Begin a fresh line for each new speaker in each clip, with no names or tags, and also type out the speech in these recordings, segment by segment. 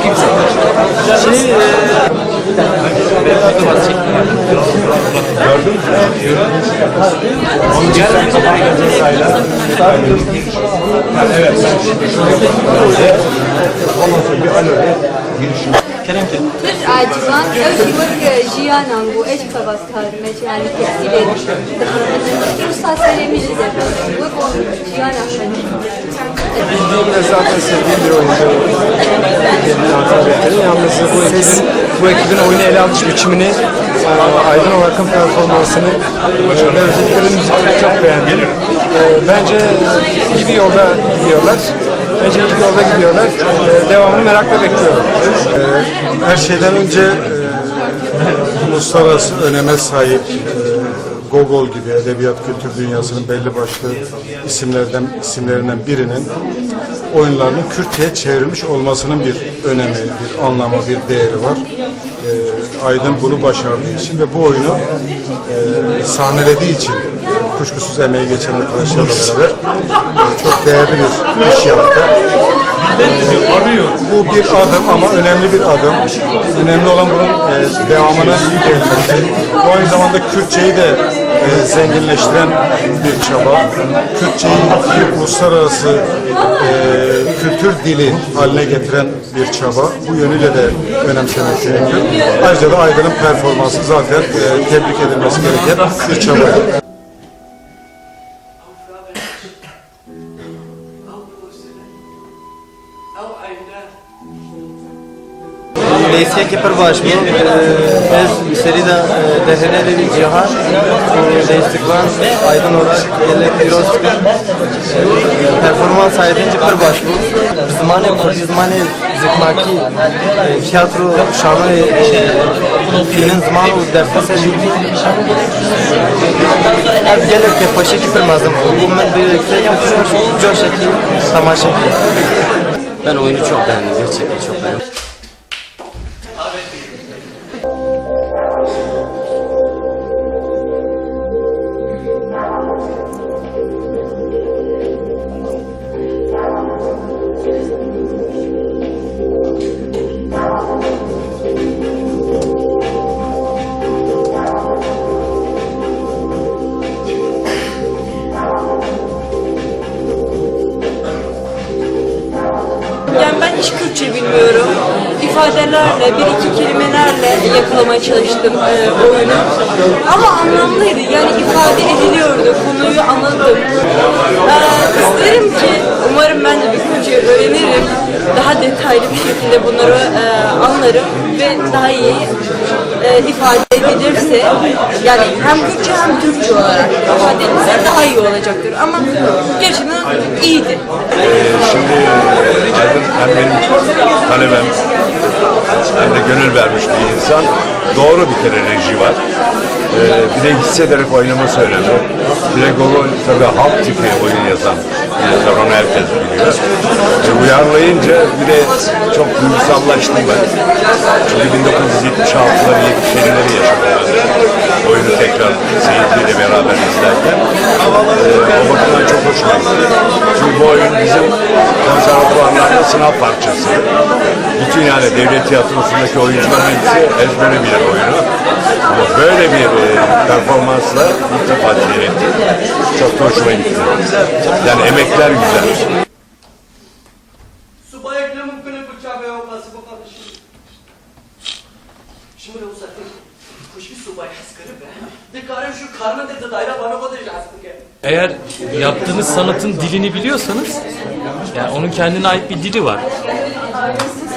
Kimse.
Gördün mü? Onun için evet. Ondan sonra bir alöre girişim.
عجبان أول ورق جيانا وإيش فبستار ماشي يعني تكسير فرصة سليمة جدا ورق جيانا
Zaten sevdiğim bir oyuncu. Yalnız bu ekibin oyunu ele alış biçimini, Aydın Orak'ın performansını ve özellikle müzikleri çok beğendim. Bence iyi bir yolda gidiyorlar. Devamını merakla bekliyorum.
Her şeyden önce uluslararası öneme sahip Gogol gibi edebiyat kültür dünyasının belli başlı isimlerinden birinin oyunlarının Kürtçe'ye çevrilmiş olmasının bir önemi, bir anlamı, bir değeri var. Aydın bunu başardığı için ve bu oyunu sahnelediği için kuşkusuz emeği geçen arkadaşlarla beraber çok değerli bir iş yaptı. Bu bir adım ama önemli bir adım. Önemli olan bunun devamının gelmesi. Bu aynı zamanda Kürtçeyi de zenginleştiren bir çaba. Kürtçeyi bir uluslararası kültür dili haline getiren bir çaba. Bu yönüyle de önemsemek gerekiyor. Ayrıca da Aydın'ın performansı zaten tebrik edilmesi gereken bir çaba.
Leysiye ke perbaş bu. Ez serida dehne de bir cihan. Leystikvan Aydın olarak elektronik performans aydınca perbaş bu. Zamanı Kurdi zamanı zikmaki tiyatro şanı filmin zamanı derste sejudi. Hep gelir ki paşa ki permazım. Bu men birlikte çok şekil tamaşa.
Ben oyunu çok beğendim, gerçekten çok beğendim.
Yani ben hiç Kürtçe bilmiyorum. İfadelerle, bir iki kelimelerle yakalamaya çalıştım oyunu. Ama anlamlıydı. Yani ifade ediliyordu. Konuyu anladım. İsterim ki, umarım ben de bir Kürtçe öğrenirim. Daha detaylı bir şekilde bunları anlarım ve daha iyi ifade edilirse, yani hem Kürtçe hem Türkçe olarak ifade edilirse daha iyi olacaktır. Ama gerçekten iyiydi.
Şimdi Aydın hem benim talebem hem de gönül vermiş bir insan. Doğru bir kere reji var. Bir de hissederek oynaması önemli. Bir de Gogol tabii halk tipi oyun yazan bir yazar, onu herkes biliyor. Uyarlayınca bir de çok duygusallaştım ben. Çünkü 1976'ları, 70'leri yaşadım ben. Oyunu tekrar seyirciyle beraber izlerken. O bakımdan çok hoşuma gitti. Çünkü bu oyun bizim konservatuvarlarda sınav parçası. Bütün yani devlet tiyatrosundaki oyuncuların hepsi ezbere bilir oyunu. Ama böyle bir performansla ilk defa seyrettim. Çok da hoşuma gitti. Yani emekler güzel.
Subay eklemim böyle bıçağı ve olması bu kardeşim. Şimdi de uzatayım. Kuş bir subay askarı be. Dikarım şu karnı dedi daire bana kadar astık ya.
Eğer yaptığınız sanatın dilini biliyorsanız, yani onun kendine ait bir dili var.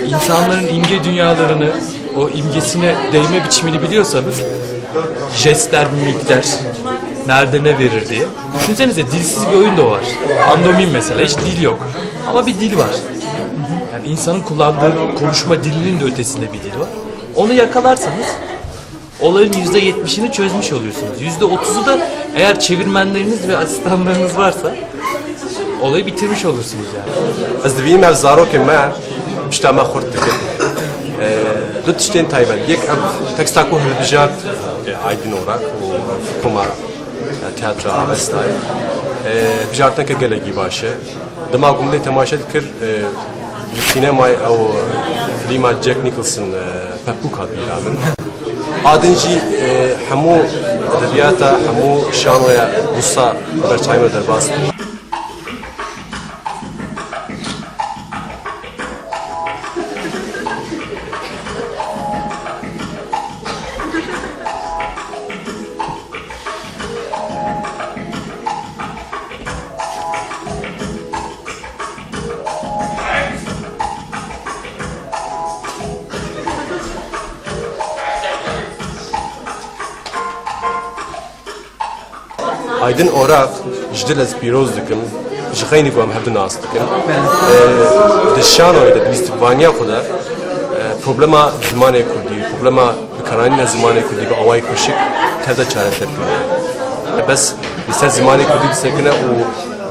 İnsanların imge dünyalarını, o imgesine değme biçimini biliyorsanız, jestler, mimikler, nerede ne verir diye. Düşünsenize dilsiz bir oyun da var. Pandomim mesela, hiç dil yok. Ama bir dil var. Yani insanın kullandığı konuşma dilinin de ötesinde bir dil var. Onu yakalarsanız, olayın %70'ini çözmüş oluyorsunuz. %30'u da eğer çevirmenleriniz ve asistanlarınız varsa olayı bitirmiş olursunuz yani.
Ez dibînim ev zarokên me pişta me xurt dikir. Du tiştên taybet. Yek ev teksta ku hilbijat Aydın Orak û Kuma tiyatra avestayê. Bijartineke gelekî baş e. Dima gundê temaşe dikir
سینمای او فیلم جک نیکلسون پپوک هات بیرامن آدنجی همو ادبیاتا همو شانویا بوسا برچایمه درباست Aydın ora jidel az piroz dikim, jixeyni ku em hevdin nas dikim. Dişanoy da listvanya xuda problema zimanê Kurdî, problema bikaranîna zimanê Kurdî bi awayê kuşik tevde çare tepkiye. Bes li ser zimanê Kurdî disekine û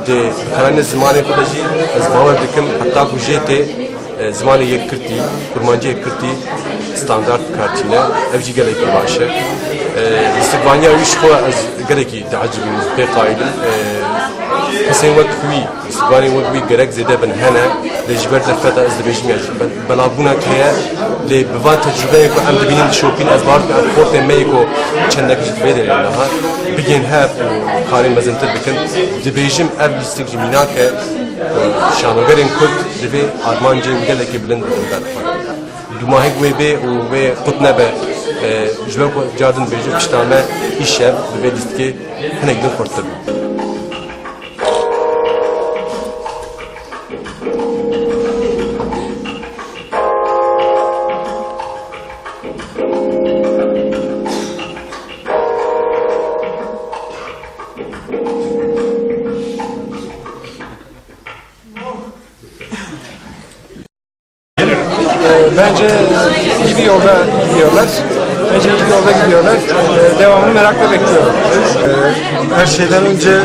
de bikaranîna zimanê Kurdî jî ez bawer dikim heta ku jê tê zimanê yek Kurdî, kurmancı yek Kurdî standart kartîne, ev jî gelekî baş e. Listvanya wî ji xwe ez gelekî diecibîm, pê qayîlim. Kesên wek wî, Listvanyên wek wî gerek zêde bin hene, lê ji ber derfeta ez dibêjim ya belavbûnek heye, lê bi van tecrübeyê ku em dibînin dişopîn ez bar dikim portên me yê ku çendekî ji vê derê niha bigên hev û karên mezintir bikin, dibêjim ev lîstik ji mînake şanogerên Kurd divê armancên gelekî bilind bikin derxwe. Dumahek wê bê û wê qut nebe ji ber ku cadin bêjim pişta me îşev bi vê lîstikê hinek din xurttir bû.
Bence iyi bir yolda gidiyorlar. Devamını merakla bekliyorum.
Her şeyden önce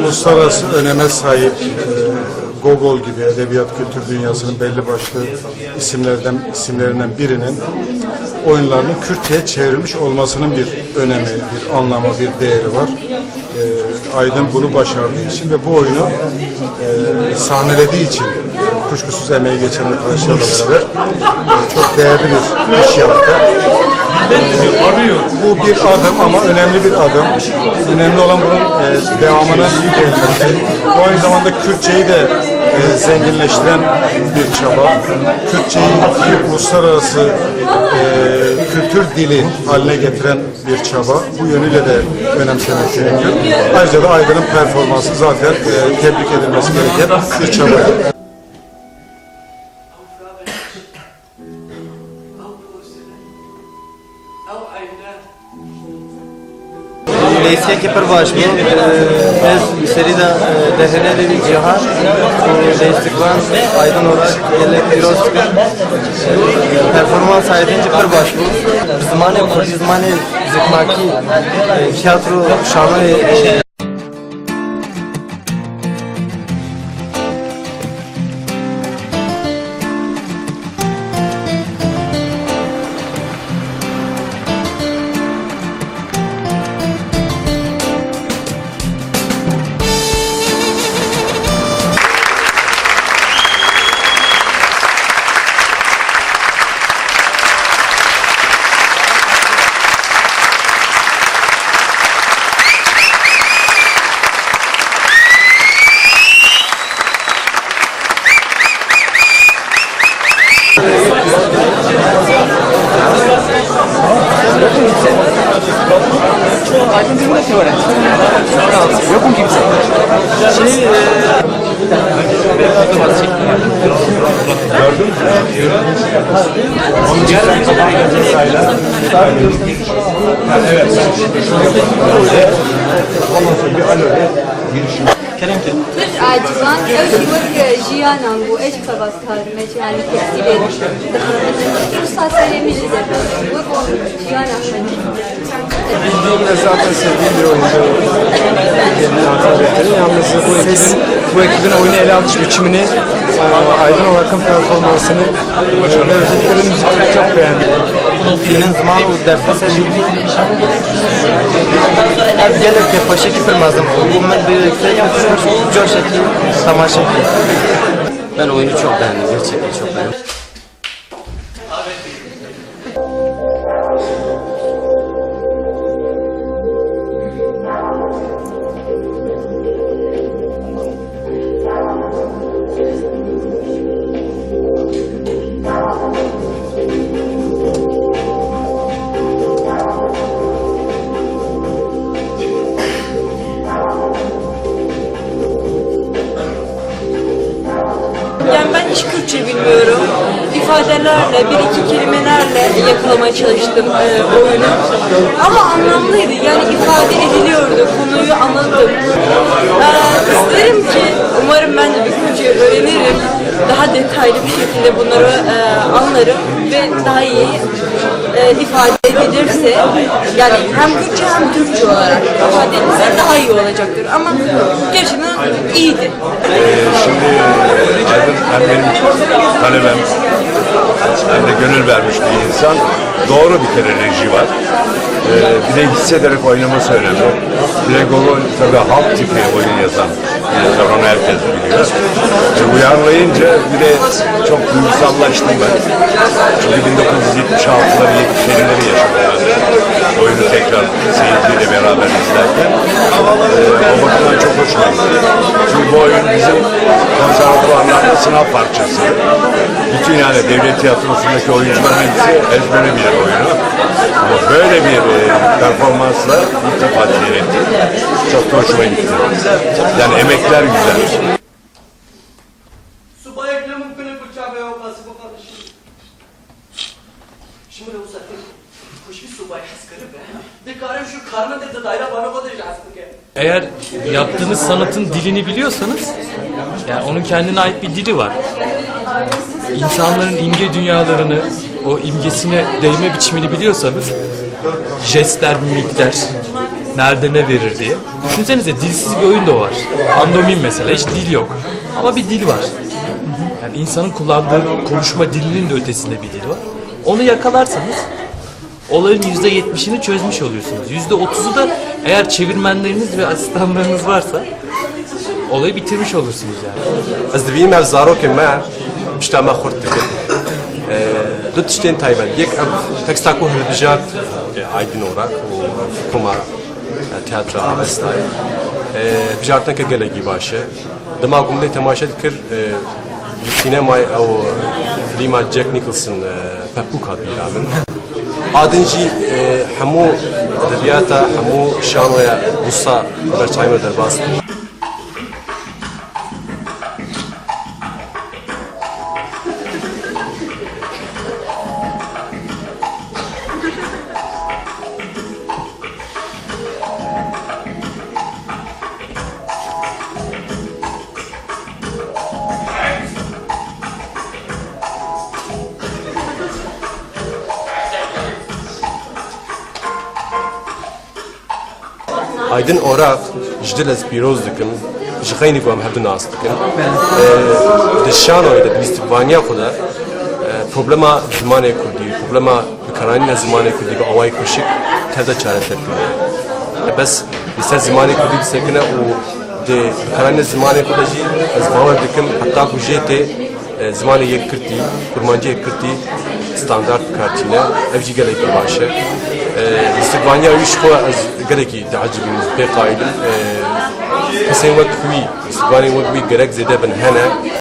uluslararası öneme sahip Gogol gibi edebiyat kültür dünyasının belli başlı isimlerinden birinin oyunlarının Kürtçe'ye çevrilmiş olmasının bir önemi, bir anlamı, bir değeri var. Aydın bunu başardığı için ve bu oyunu sahnelediği için kuşkusuz emeği geçen arkadaşlarla beraber çok değerli bir iş yaptı. Bu bir adım ama önemli bir adım. Önemli olan bunun devamına gelmesi. Bu aynı zamanda Kürtçeyi de zenginleştiren bir çaba. Kürtçeyi bir uluslararası kültür dili haline getiren bir çaba. Bu yönüyle de önemsemek gerekiyor. Ayrıca da Aydın'ın performansı zaten tebrik edilmesi gereken bir çaba.
Leysiye ki per baş bu. Ez serida deheneli bir cihaz. Leystikvan Aydın olarak yelek piroz performans aydınca per baş bu. Zamanı Kurdi zamanı zikmaki tiyatro şanı
Yok mu kimse?
عاجزان اول شيء وك جيانا وايش خلاص هذا ماشي يعني تكسير استاذ سليم جدا وك جيانا
Filmde zaten sevdiğim bir oyuncu. Yalnız bu ekibin oyunu ele alış biçimini, Aydın Orak'ın performansını ve özellikleri müzikleri çok beğendim.
Filmin zamanı o derfese hep gelip ki paşa ki firmazım. Bu men bir yüksek joşaki tamaşa ki.
Ben oyunu çok beğendim. Gerçekten çok beğendim.
Yani ben hiç Kürtçe bilmiyorum. İfadelerle, bir iki kelimelerle yakalamaya çalıştım oyunu. Ama anlamlıydı. Yani ifade ediliyordu. Konuyu anladım. İsterim ki, umarım ben de bir Kürtçe öğrenirim. Daha detaylı bir şekilde bunları anlarım ve daha iyi ifade edilirse, yani hem Kürtçe hem Türkçe olarak ifade edilirse daha iyi olacaktır. Ama gerçekten iyiydi.
Şimdi Aydın hem benim talebem hem de gönül vermiş bir insan. Doğru bir kere reji var. Bir de hissederek oynaması önemli. Bir de Gogol tabii halk tipi oyun yazan bir insan, onu herkes biliyor. Uyarlayınca bir de çok duygusallaştım ben. Çünkü 1976'ları 70'leri yaşadım ben. Oyunu tekrar seyirciyle beraber izlerken. O bakımdan çok hoşuma gitti. Çünkü bu oyun bizim konservatuvarlarda sınav parçası. Bütün yani devlet tiyatrosundaki oyuncuların hepsi ezbere bilir oyunu. Ama böyle bir performansla ilk defa seyrettim. Çok da hoşuma gitti. Yani emekler güzel.
Subay eklemim kule bıçağı ve olması bu kardeşim. Şimdi de uzatayım. Kuş bir subay askarı be. Bir karım şu karnı dedi daire bana kodayacaksın ki.
Eğer yaptığınız sanatın dilini biliyorsanız, yani onun kendine ait bir dili var. İnsanların imge dünyalarını, o imgesine değme biçimini biliyorsanız, jestler, mimikler, nerede ne verir diye. Düşünsenize, dilsiz bir oyun da var. Pandomim mesela, hiç dil yok. Ama bir dil var. Yani insanın kullandığı konuşma dilinin de ötesinde bir dil var. Onu yakalarsanız, olayın %70'ini çözmüş oluyorsunuz. %30'u da eğer çevirmenleriniz ve asistanlarınız varsa olayı bitirmiş olursunuz yani.
Ez dibînim ev zarokên me pişta me xurt dikin. Du tiştên taybet. Yek ev teksta ku hilbijat Aydın Orak û kuma tiyatra Avestayê. Bijartineke gelekî baş e. Dema gundê temaşe dikir sînemayê ew filîma Jack Nicholson Pepuk hat bîra min. Adın jî hemû edebiyata, hemû şanoya Musa berçayî derbas. Aydın Orak ji dil ez pîroz dikim, ji xeynî ku em hev nas dikin. Di şanoyê de lîstikvaniya xwe de problema zimanê Kurdî, problema bikaranîna zimanê Kurdî bi awayî kuşik tevde çareserkirine. Bes li ser zimanê Kurdî disekine û di bikaranîna zimanê xwe de jî ez bawer dikim heta ku jê tê zimanê yek Kirtî, kurmancî yek Kirtî standart kartîne, ev jî gelekî baş e. Lîstikvaniya wî ji xwe ez gelekî teecibîm, pê qayîlim. Kesên wek wî, lîstikvanên wek wî gerek zêde bin hene.